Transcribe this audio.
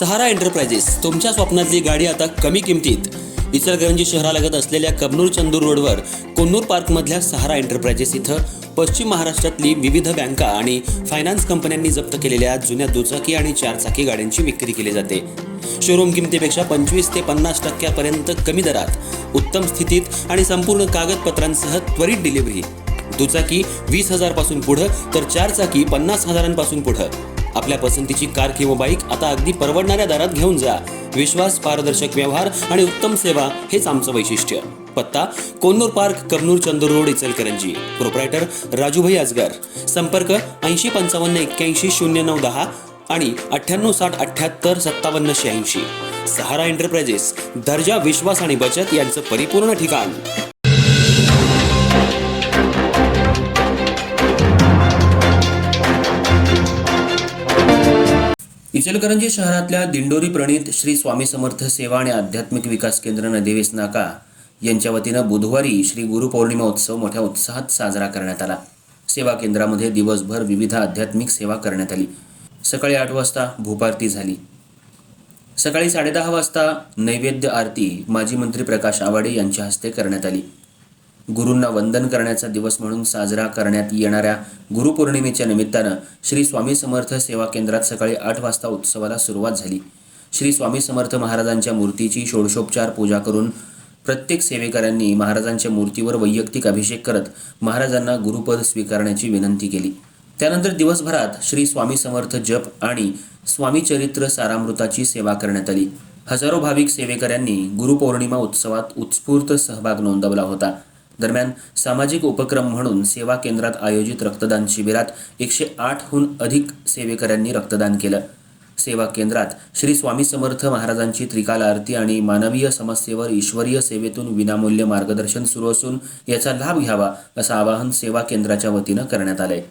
सहारा enterprises तुमच्या स्वप्नातली गाडी आता कमी किमतीत. इचलकरंजी शहरालगत असलेल्या कबनूर चंदूर रोडवर कोन्नूर पार्कमधल्या सहारा एंटरप्राइजेस इथं पश्चिम महाराष्ट्रातली विविध बँका आणि फायनान्स कंपन्यांनी जप्त केलेल्या जुन्या दुचाकी आणि चारचाकी गाड्यांची विक्री केली जाते. शोरूम किमतीपेक्षा 25 ते 50% कमी दरात, उत्तम स्थितीत आणि संपूर्ण कागदपत्रांसह त्वरित डिलिव्हरी. दुचाकी 20,000 पासून पुढे तर चारचाकी 50,000 पासून पुढे. आपल्या पसंतीची कार किंवा बाईक आता अगदी परवडणाऱ्या दरात घेऊन जा. विश्वास, पारदर्शक व्यवहार आणि उत्तम सेवा हेच आमचं वैशिष्ट्य. पत्ता Konnur park, Kabnur Chandur road, Ichalkaranji. Proprietor Rajubhai Ajgar. संपर्क 8055810910 आणि 9860785786. सहारा एंटरप्राइजेस, दर्जा, विश्वास आणि बचत यांचं परिपूर्ण ठिकाण. इचलकरंजी शहरातल्या दिंडोरी प्रणित श्री स्वामी समर्थ सेवा आणि आध्यात्मिक विकास केंद्र नदीवेस नाका यांच्या वतीनं बुधवारी श्री गुरुपौर्णिमा उत्सव मोठ्या उत्साहात साजरा करण्यात आला. सेवा केंद्रामध्ये दिवसभर विविध आध्यात्मिक सेवा करण्यात आली. सकाळी 8 वाजता भूपारती झाली. सकाळी 10:30 वाजता नैवेद्य आरती माजी मंत्री प्रकाश आवाडे यांच्या हस्ते करण्यात आली. गुरूंना वंदन करण्याचा दिवस म्हणून साजरा करण्यात येणाऱ्या गुरुपौर्णिमेच्या निमित्तानं श्री स्वामी समर्थ सेवा केंद्रात सकाळी 8 वाजता उत्सवाला सुरुवात झाली. श्री स्वामी समर्थ महाराजांच्या मूर्तीची षोडशोपचार पूजा करून प्रत्येक सेवेकऱ्यांनी महाराजांच्या मूर्तीवर वैयक्तिक अभिषेक करत महाराजांना गुरुपद स्वीकारण्याची विनंती केली. त्यानंतर दिवसभरात श्री स्वामी समर्थ जप आणि स्वामी चरित्र सारामृताची सेवा करण्यात आली. हजारो भाविक सेवेकऱ्यांनी गुरुपौर्णिमा उत्सवात उत्स्फूर्त सहभाग नोंदवला होता. दरम्यान सामाजिक उपक्रम म्हणून सेवा केंद्रात आयोजित रक्तदान शिबिरात 108हून अधिक सेवेकऱ्यांनी रक्तदान केलं. सेवा केंद्रात श्री स्वामी समर्थ महाराजांची त्रिकाल आरती आणि मानवीय समस्येवर ईश्वरीय सेवेतून विनामूल्य मार्गदर्शन सुरू असून याचा लाभ घ्यावा असं आवाहन सेवा केंद्राच्या वतीनं करण्यात आलंय.